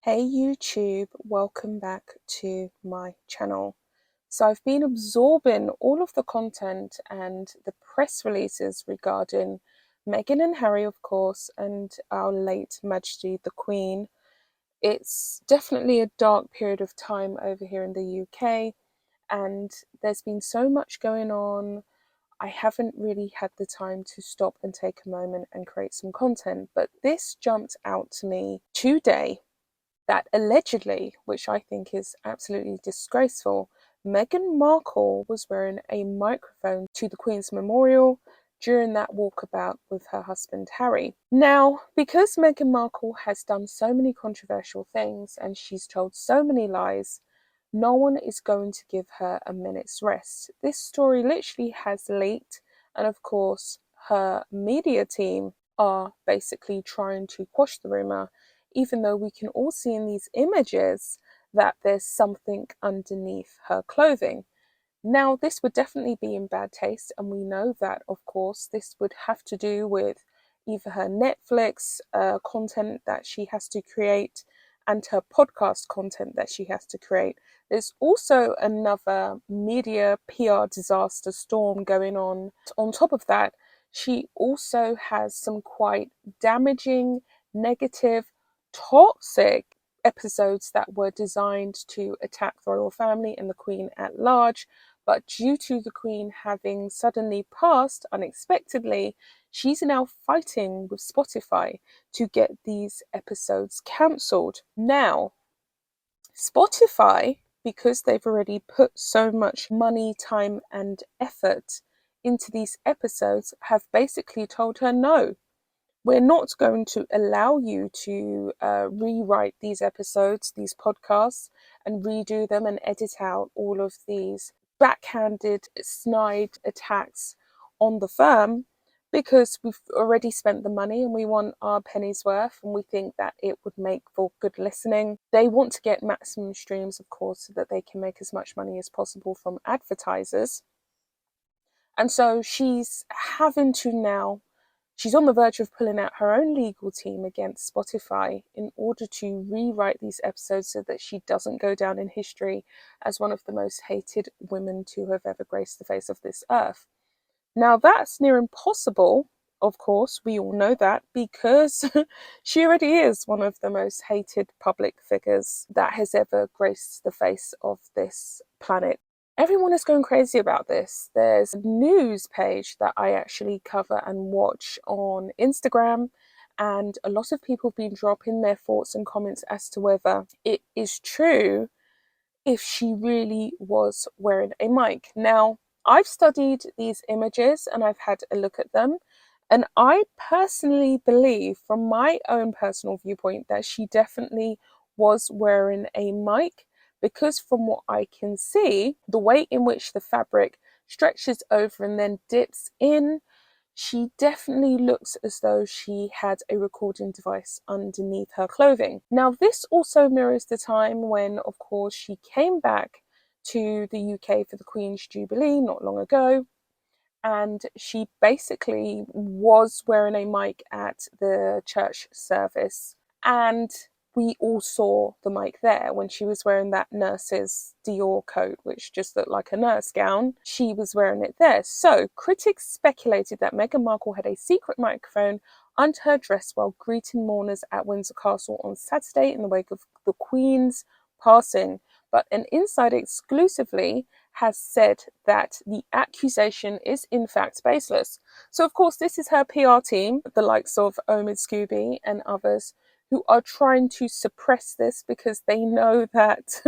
Hey YouTube, welcome back to my channel. So I've been absorbing all of the content and the press releases regarding Meghan and Harry, of course, and our late Majesty the Queen. It's definitely a dark period of time over here in the UK, and there's been so much going on. I haven't really had the time to stop and take a moment and create some content, but this jumped out to me today that allegedly, which I think is absolutely disgraceful, Meghan Markle was wearing a microphone to the Queen's memorial during that walkabout with her husband Harry. Now, because Meghan Markle has done so many controversial things and she's told so many lies, no one is going to give her a minute's rest. This story literally has leaked, and of course, her media team are basically trying to quash the rumour, even though we can all see in these images that there's something underneath her clothing. Now, this would definitely be in bad taste, and we know that, of course, this would have to do with either her Netflix content that she has to create and her podcast content that she has to create. There's also another media PR disaster storm going on. On top of that, she also has some quite damaging, negative, toxic episodes that were designed to attack the royal family and the Queen at large. But due to the Queen having suddenly passed unexpectedly, she's now fighting with Spotify to get these episodes cancelled. Now, Spotify, because they've already put so much money, time, and effort into these episodes, have basically told her no. We're not going to allow you to rewrite these episodes, these podcasts, and redo them and edit out all of these backhanded, snide attacks on the firm, because we've already spent the money and we want our penny's worth, and we think that it would make for good listening. They want to get maximum streams, of course, so that they can make as much money as possible from advertisers. And so she's having to now, she's on the verge of pulling out her own legal team against Spotify in order to rewrite these episodes so that she doesn't go down in history as one of the most hated women to have ever graced the face of this earth. Now, that's near impossible, of course, we all know that, because she already is one of the most hated public figures that has ever graced the face of this planet. Everyone is going crazy about this. There's a news page that I actually cover and watch on Instagram, and a lot of people have been dropping their thoughts and comments as to whether it is true if she really was wearing a mic. Now, I've studied these images and I've had a look at them, and I personally believe, from my own personal viewpoint, that she definitely was wearing a mic, because from what I can see, the way in which the fabric stretches over and then dips in, she definitely looks as though she had a recording device underneath her clothing. Now, this also mirrors the time when, of course, she came back to the UK for the Queen's Jubilee not long ago, and she basically was wearing a mic at the church service, and we all saw the mic there when she was wearing that nurse's Dior coat, which just looked like a nurse gown. She was wearing it there. So critics speculated that Meghan Markle had a secret microphone under her dress while greeting mourners at Windsor Castle on Saturday in the wake of the Queen's passing. But an insider exclusively has said that the accusation is in fact baseless. So, of course, this is her PR team, the likes of Omid Scooby and others, who are trying to suppress this because they know that,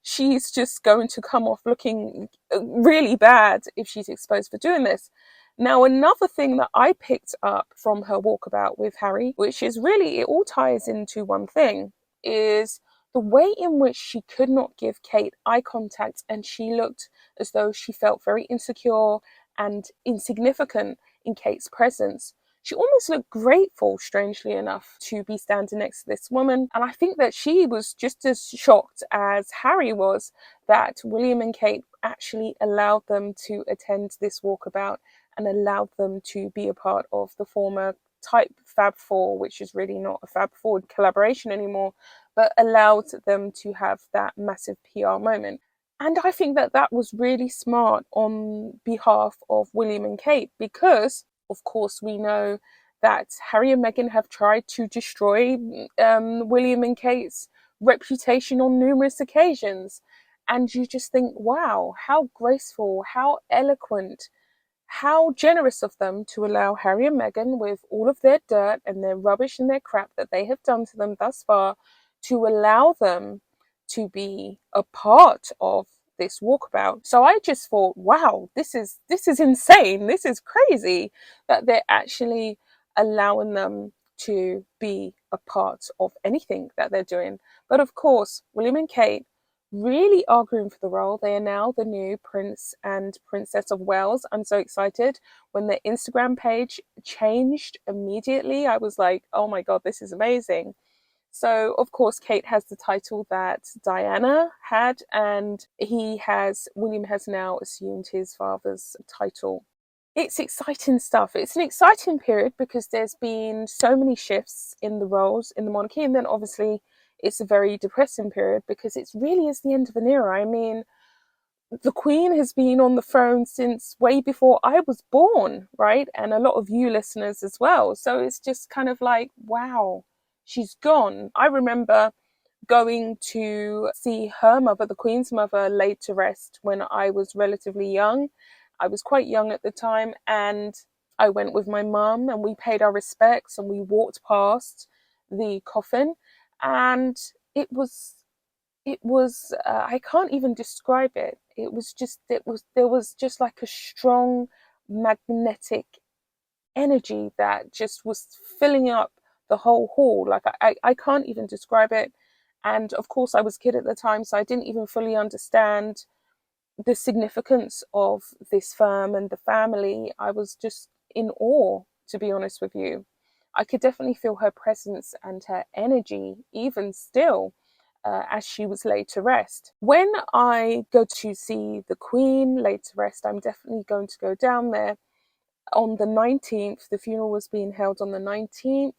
she's just going to come off looking really bad if she's exposed for doing this. Now, another thing that I picked up from her walkabout with Harry, which is really, it all ties into one thing, is the way in which she could not give Kate eye contact, and she looked as though she felt very insecure and insignificant in Kate's presence. She almost looked grateful, strangely enough, to be standing next to this woman. And I think that she was just as shocked as Harry was that William and Kate actually allowed them to attend this walkabout and allowed them to be a part of the former type Fab Four, which is really not a Fab Four collaboration anymore, but allowed them to have that massive PR moment. And I think that that was really smart on behalf of William and Kate, because, of course, we know that Harry and Meghan have tried to destroy William and Kate's reputation on numerous occasions. And you just think, wow, how graceful, how eloquent, how generous of them to allow Harry and Meghan, with all of their dirt and their rubbish and their crap that they have done to them thus far, to allow them to be a part of this walkabout. So I just thought, wow, this is insane. This is crazy that they're actually allowing them to be a part of anything that they're doing. But of course, William and Kate really arguing for the role. They are now the new Prince and Princess of Wales. I'm so excited. When their Instagram page changed immediately, I was like, oh my God, this is amazing. So, of course, Kate has the title that Diana had, and William has now assumed his father's title. It's exciting stuff. It's an exciting period because there's been so many shifts in the roles in the monarchy, and then obviously it's a very depressing period because it really is the end of an era. I mean, the Queen has been on the throne since way before I was born, right? And a lot of you listeners as well. So it's just kind of like, wow, she's gone. I remember going to see her mother, the Queen's mother, laid to rest when I was relatively young. I was quite young at the time, and I went with my mum and we paid our respects and we walked past the coffin, and it was I can't even describe it. There was just like a strong magnetic energy that just was filling up the whole hall. Like I can't even describe it. And of course I was a kid at the time, so I didn't even fully understand the significance of this firm and the family. I was just in awe, to be honest with you. I could definitely feel her presence and her energy, even still, as she was laid to rest. When I go to see the Queen laid to rest, I'm definitely going to go down there on the 19th. The funeral was being held on the 19th.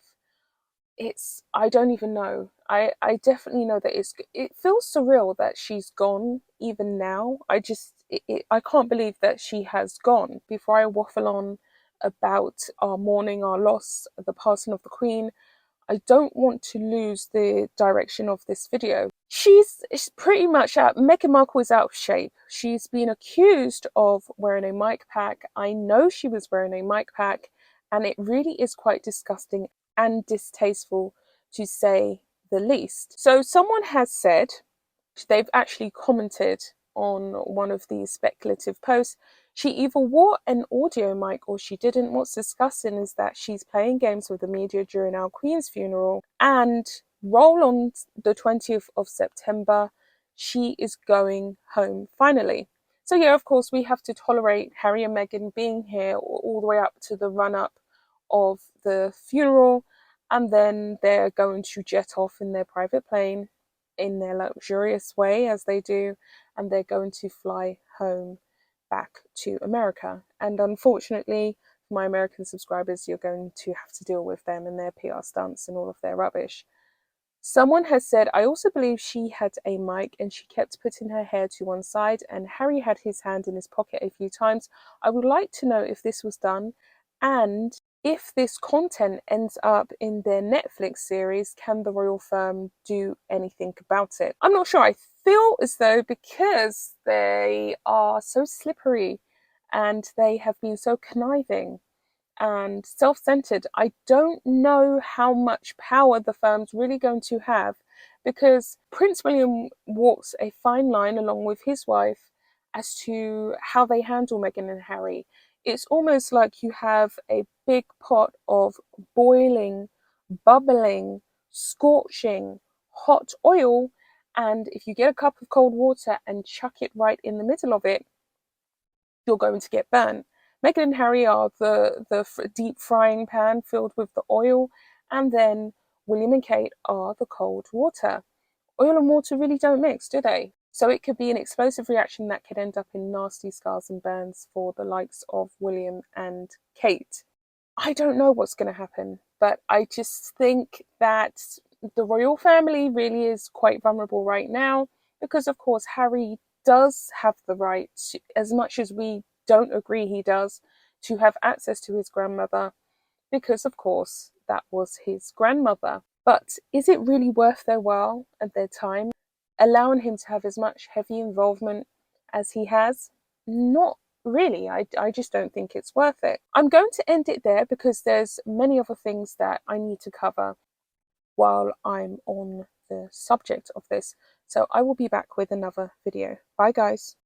I don't even know. I definitely know that it feels surreal that she's gone even now. I can't believe that she has gone. Before I waffle on about our mourning, our loss, the passing of the Queen, I don't want to lose the direction of this video. She's pretty much out. Meghan Markle is out of shape. She's been accused of wearing a mic pack. I know she was wearing a mic pack, and it really is quite disgusting and distasteful, to say the least. So someone has said, they've actually commented on one of these speculative posts, she either wore an audio mic or she didn't. What's disgusting is that she's playing games with the media during our Queen's funeral, and roll on the 20th of September, she is going home finally. So yeah, of course, we have to tolerate Harry and Meghan being here all the way up to the run-up of the funeral, and then they're going to jet off in their private plane in their luxurious way, as they do, and they're going to fly home back to America. And unfortunately, for my American subscribers, you're going to have to deal with them and their PR stunts and all of their rubbish. Someone has said, I also believe she had a mic and she kept putting her hair to one side, and Harry had his hand in his pocket a few times. I would like to know if this was done, and if this content ends up in their Netflix series, can the royal firm do anything about it? I'm not sure. I feel as though, because they are so slippery and they have been so conniving and self-centered, I don't know how much power the firm's really going to have, because Prince William walks a fine line along with his wife as to how they handle Meghan and Harry. It's almost like you have a big pot of boiling, bubbling, scorching hot oil, and if you get a cup of cold water and chuck it right in the middle of it, you're going to get burnt. Meghan and Harry are the deep frying pan filled with the oil, and then William and Kate are the cold water. Oil and water really don't mix, do they? So it could be an explosive reaction that could end up in nasty scars and burns for the likes of William and Kate. I don't know what's going to happen, but I just think that the royal family really is quite vulnerable right now because, of course, Harry does have the right, as much as we don't agree he does, to have access to his grandmother because, of course, that was his grandmother. But is it really worth their while and their time, allowing him to have as much heavy involvement as he has? Not really. I just don't think it's worth it. I'm going to end it there because there's many other things that I need to cover while I'm on the subject of this. So I will be back with another video. Bye, guys.